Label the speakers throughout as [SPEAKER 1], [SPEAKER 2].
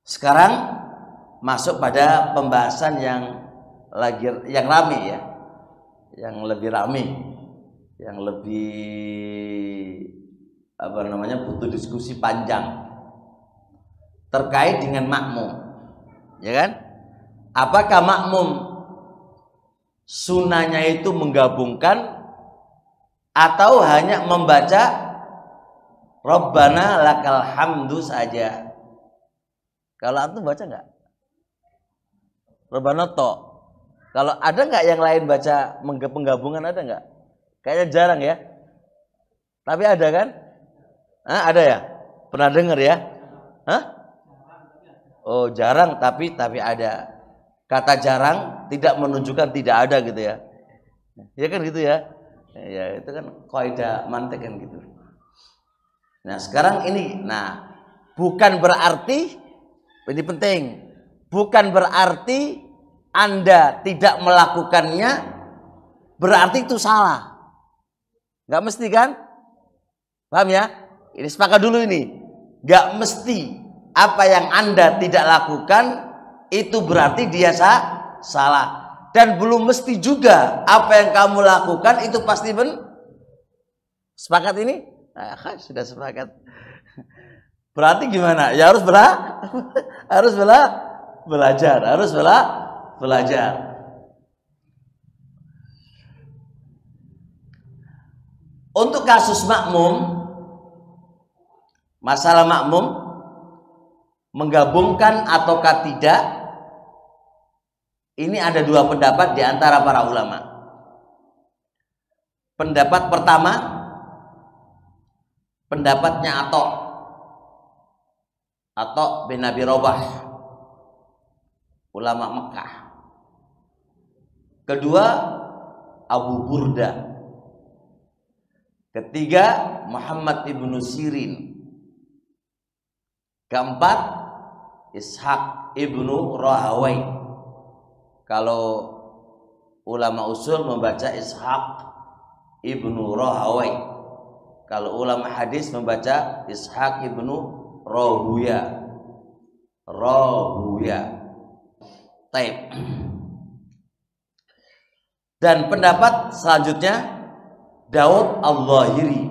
[SPEAKER 1] Sekarang masuk pada pembahasan yang rame ya, yang lebih rame, yang lebih butuh diskusi panjang terkait dengan makmum, ya kan? Apakah makmum sunahnya itu menggabungkan atau hanya membaca Rabbana lakal hamdu saja? Kalau antum baca nggak? Rabbana to. Kalau ada nggak yang lain baca penggabungan, ada nggak? Kayaknya jarang ya. Tapi ada kan? Ada ya? Pernah dengar ya? Hah? Oh, jarang tapi ada. Kata jarang tidak menunjukkan tidak ada gitu ya. Ya kan gitu ya. Ya itu kan kaidah mantik kan gitu. Nah, sekarang ini bukan berarti ini penting. Bukan berarti Anda tidak melakukannya berarti itu salah. Nggak mesti kan? Paham ya? Ini sepakat dulu ini. Nggak mesti apa yang Anda tidak lakukan itu berarti dia salah. Dan belum mesti juga apa yang kamu lakukan itu pasti sepakat ini? Nah, sudah sepakat. Berarti gimana? Ya harus belajar. Untuk kasus makmum, masalah makmum menggabungkan ataukah tidak, ini ada dua pendapat di antara para ulama. Pendapat pertama, pendapatnya Atta bin Abi Rabah, ulama Mekah. Kedua, Abu Burda. Ketiga, Muhammad ibnu Sirin. Keempat, Ishaq ibnu Rahawai. Kalau ulama usul membaca Ishaq ibnu Rahawai. Kalau ulama hadis membaca Ishaq ibnu Rahuya. Taib. Dan pendapat selanjutnya Daud al-Zahiri.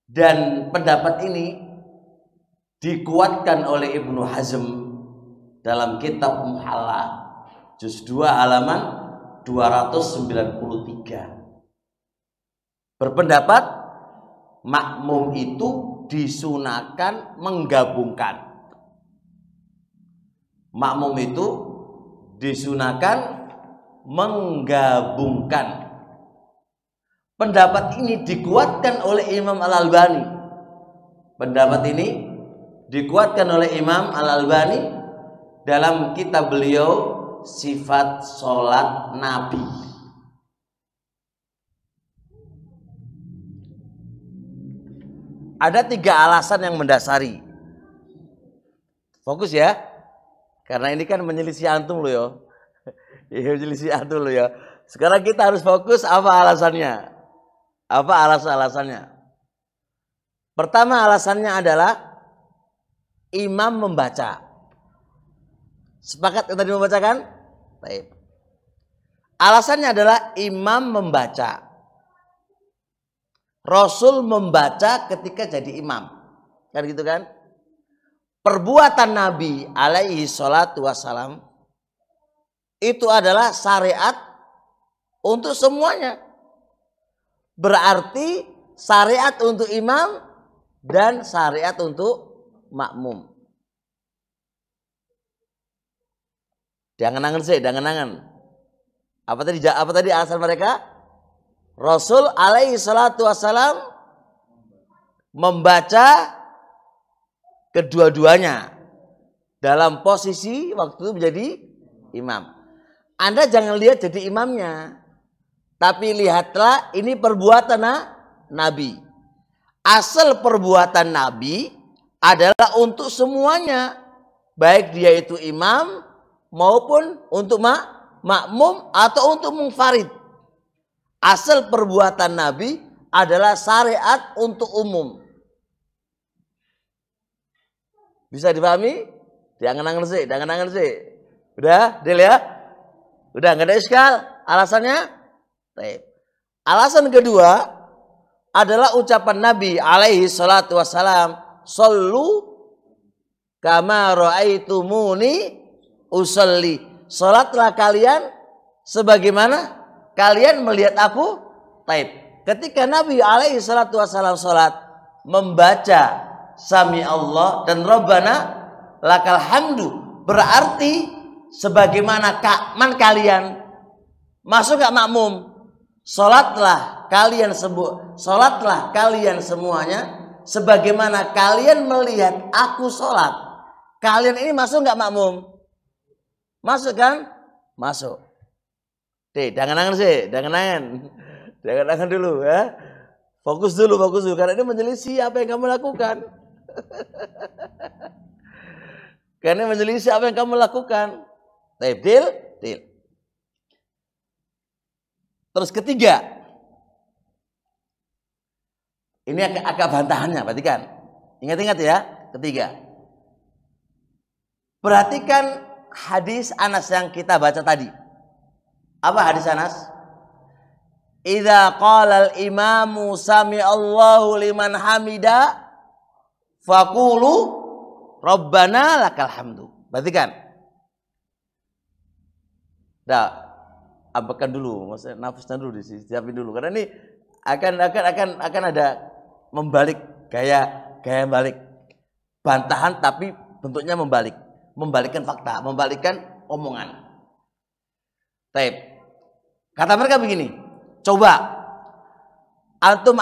[SPEAKER 1] Dan pendapat ini dikuatkan oleh Ibnu Hazm dalam kitab Muhalla juz 2 halaman 293. Berpendapat makmum itu disunahkan menggabungkan. Makmum itu disunahkan menggabungkan. Pendapat ini dikuatkan oleh Imam Al-Albani. Dalam kitab beliau Sifat Sholat Nabi. Ada 3 alasan yang mendasari. Fokus ya. Karena ini kan menyelisih antum loh ya. Menyelisih antum loh ya. Sekarang kita harus fokus apa alasannya. Apa alasannya? Pertama alasannya adalah imam membaca. Sepakat yang tadi membacakan? Baik. Alasannya adalah imam membaca. Rasul membaca ketika jadi imam. Kan gitu kan? Perbuatan Nabi alaihi salatu wassalam itu adalah syariat untuk semuanya. Berarti syariat untuk imam dan syariat untuk makmum. Jangan-jangan. Apa tadi alasan mereka? Rasul alaihi salatu wassalam membaca kedua-duanya dalam posisi waktu itu menjadi imam. Anda jangan lihat jadi imamnya, tapi lihatlah ini perbuatan Nabi. Asal perbuatan Nabi adalah untuk semuanya, baik dia itu imam maupun untuk makmum atau untuk munfarid. Asal perbuatan Nabi adalah syariat untuk umum. Bisa dipahami? Diangan-angan sih, diangan-angan sih. Udah, deal ya? Udah, nggak ada iskal? Alasannya? Baik. Alasan kedua adalah ucapan Nabi alaihi salatu wassalam, "Shollu kama ra'aitumuni usolli." Salatlah kalian sebagaimana kalian melihat aku. Taib. Ketika Nabi alaihi salatu wassalam salat membaca Sami Allah dan Rabbana lakal hamdu, berarti sebagaimana kalian. Masuk gak makmum? Salatlah kalian semuanya sebagaimana kalian melihat aku salat. Kalian ini masuk gak makmum? Masuk kan? Masuk. Jangan sih, jangan dulu ya. Fokus dulu karena ini menyelisih apa yang kamu lakukan. Karena menyelisih apa yang kamu lakukan. Deal. Terus ketiga, ini agak bantahannya, perhatikan. Ingat ya, ketiga. Perhatikan hadis Anas yang kita baca tadi. Apa hadis Anas? Idza qala al-imamu sami Allahu liman hamida faqulu rabbana lakal hamdu. Perhatikan. Abakan dulu, maksudnya nafasnya dulu disiapin dulu karena ini akan ada gaya balik bantahan tapi bentuknya membalikkan fakta, membalikkan omongan. Taib. Kata mereka begini, coba antum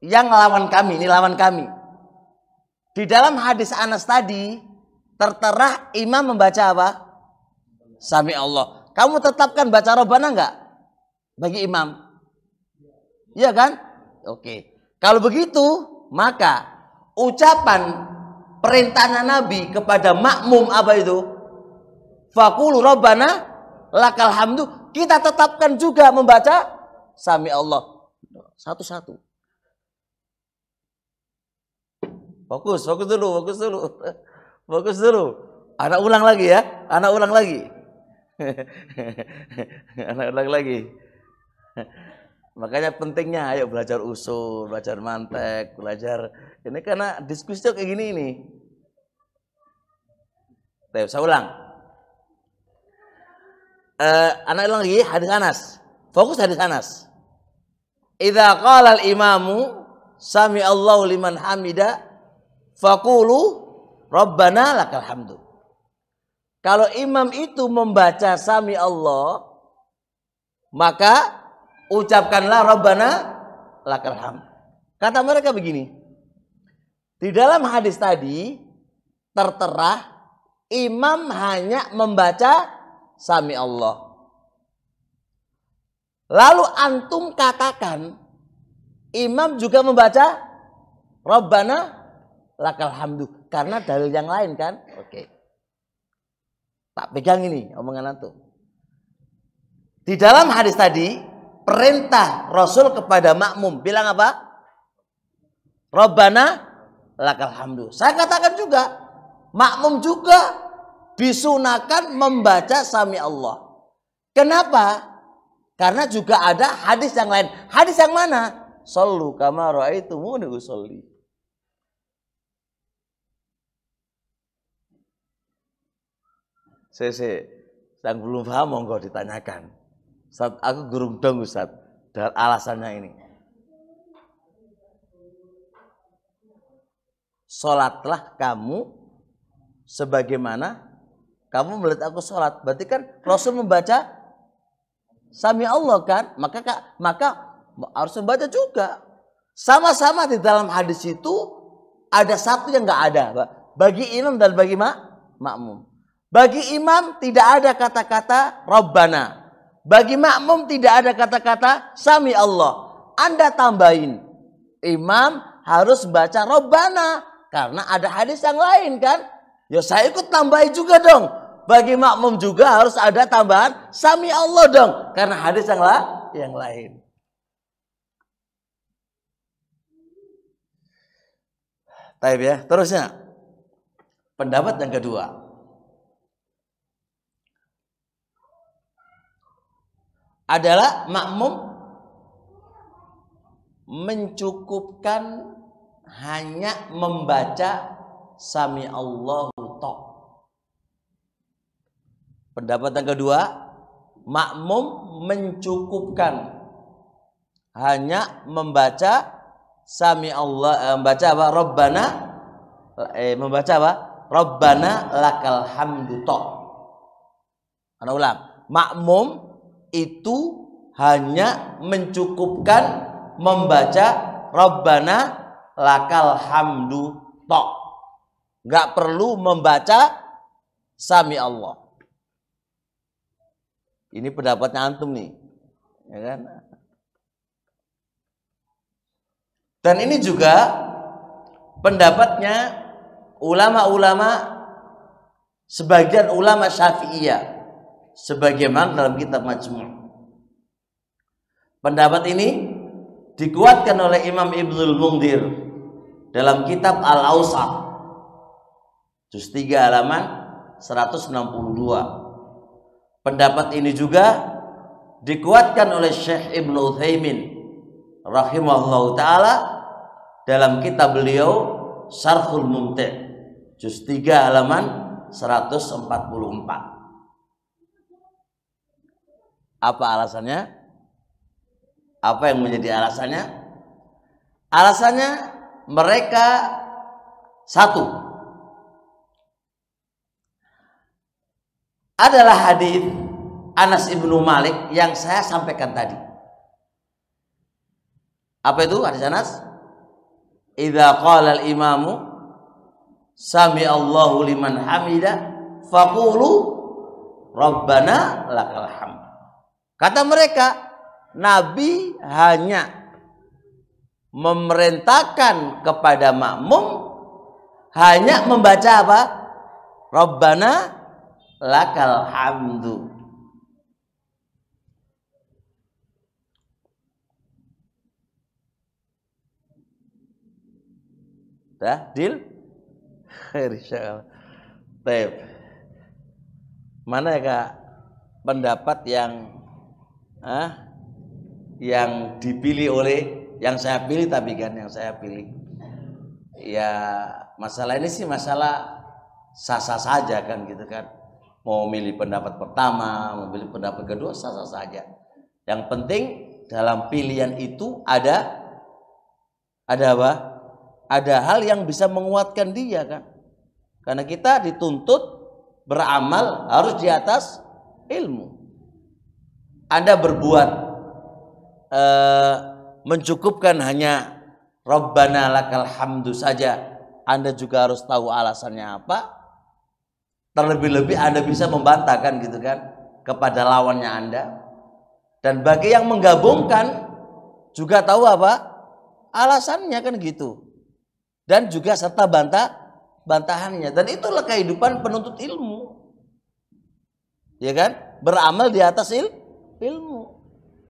[SPEAKER 1] yang lawan kami, ini lawan kami. Di dalam hadis Anas tadi tertera imam membaca apa? Sami Allah. Kamu tetapkan baca Rabbana enggak? Bagi imam. Iya kan? Oke. Kalau begitu, maka ucapan perintahnya Nabi kepada makmum apa itu? Faqulu Rabbana lakal hamdu. Kita tetapkan juga membaca Sami Allah. Satu-satu. Fokus dulu. Anak ulang lagi ya. Anak ulang lagi. Makanya pentingnya ayo belajar usul, belajar mantek, belajar ini karena diskusi kayak gini ini. Saya ulang. Anak ulang lagi hadis Anas. Fokus hadis Anas. Idza qala al-imamu sami Allahu liman hamida faqulu rabbana lakal hamdu. Kalau imam itu membaca Sami Allah, maka ucapkanlah Rabbana lakal hamd. Kata mereka begini, di dalam hadis tadi tertera imam hanya membaca Sami Allah. Lalu antum katakan imam juga membaca Rabbana lakal hamdu karena dalil yang lain kan? Oke. Tak pegang ini omongan antum. Di dalam hadis tadi perintah Rasul kepada makmum bilang apa? Rabbana lakal hamdu. Saya katakan juga makmum juga disunahkan membaca Sami Allah. Kenapa? Karena juga ada hadis yang lain. Hadis yang mana? Shollu kama ra'aitumuni usolli. Saya yang belum paham monggo ditanyakan. Ustaz, aku gurung dong Ustaz. Dan alasannya ini. Sholatlah kamu sebagaimana kamu melihat aku sholat. Berarti kan Rasul membaca Sami Allah kan? Maka harus membaca juga. Sama-sama di dalam hadis itu ada satu yang nggak ada, Pak. Bagi imam dan bagi makmum. Bagi imam tidak ada kata-kata Rabbana. Bagi makmum tidak ada kata-kata Sami Allah. Anda tambahin. Imam harus baca Rabbana. Karena ada hadis yang lain kan. Ya saya ikut tambahin juga dong. Bagi makmum juga harus ada tambahan Sami Allah dong. Karena hadis yang lain. Taib ya. Terusnya. Pendapat yang kedua, adalah makmum mencukupkan hanya membaca Sami Allahu tok. Pendapat yang kedua, makmum mencukupkan hanya membaca Sami Allah, membaca apa? Rabbana, membaca apa? Rabbana lakal hamdu tok. Ana ulang, makmum itu hanya mencukupkan membaca Rabbana lakal hamdu tok. Enggak perlu membaca Sami Allah. Ini pendapatnya antum nih, ya kan? Dan ini juga pendapatnya ulama-ulama, sebagian ulama Syafi'iyah, sebagaimana dalam kitab Majmu'. Pendapat ini dikuatkan oleh Imam Ibnul Munzir dalam kitab Al-Awsat, juz 3 halaman 162. Pendapat ini juga dikuatkan oleh Syekh Ibnu Utsaimin rahimahullahu taala dalam kitab beliau Syarhul Mumti', juz 3 halaman 144. Apa alasannya? Apa yang menjadi alasannya? Alasannya mereka satu, adalah hadis Anas ibnu Malik yang saya sampaikan tadi. Apa itu hadis Anas? Idza qala al-imamu sami Allahu liman hamida faqulu rabbana lakal hamd. Kata mereka, Nabi hanya memerintahkan kepada makmum hanya membaca apa? Rabbana lakal hamdu. Dah, deal? Khair insyaallah. Baik. Mana ya Kak pendapat yang dipilih oleh yang saya pilih, tapi kan yang saya pilih ya masalah ini sih masalah sah-sah saja kan gitu kan. Mau milih pendapat pertama, mau pilih pendapat kedua, sah-sah saja. Yang penting dalam pilihan itu ada apa? Ada hal yang bisa menguatkan dia kan. Karena kita dituntut beramal harus di atas ilmu. Anda berbuat mencukupkan hanya Rabbana lakal hamdu saja, Anda juga harus tahu alasannya apa. Terlebih-lebih Anda bisa membantahkan gitu kan kepada lawannya Anda. Dan bagi yang menggabungkan juga tahu apa alasannya kan gitu. Dan juga serta bantahannya. Dan itulah kehidupan penuntut ilmu. Ya kan? Beramal di atas ilmu.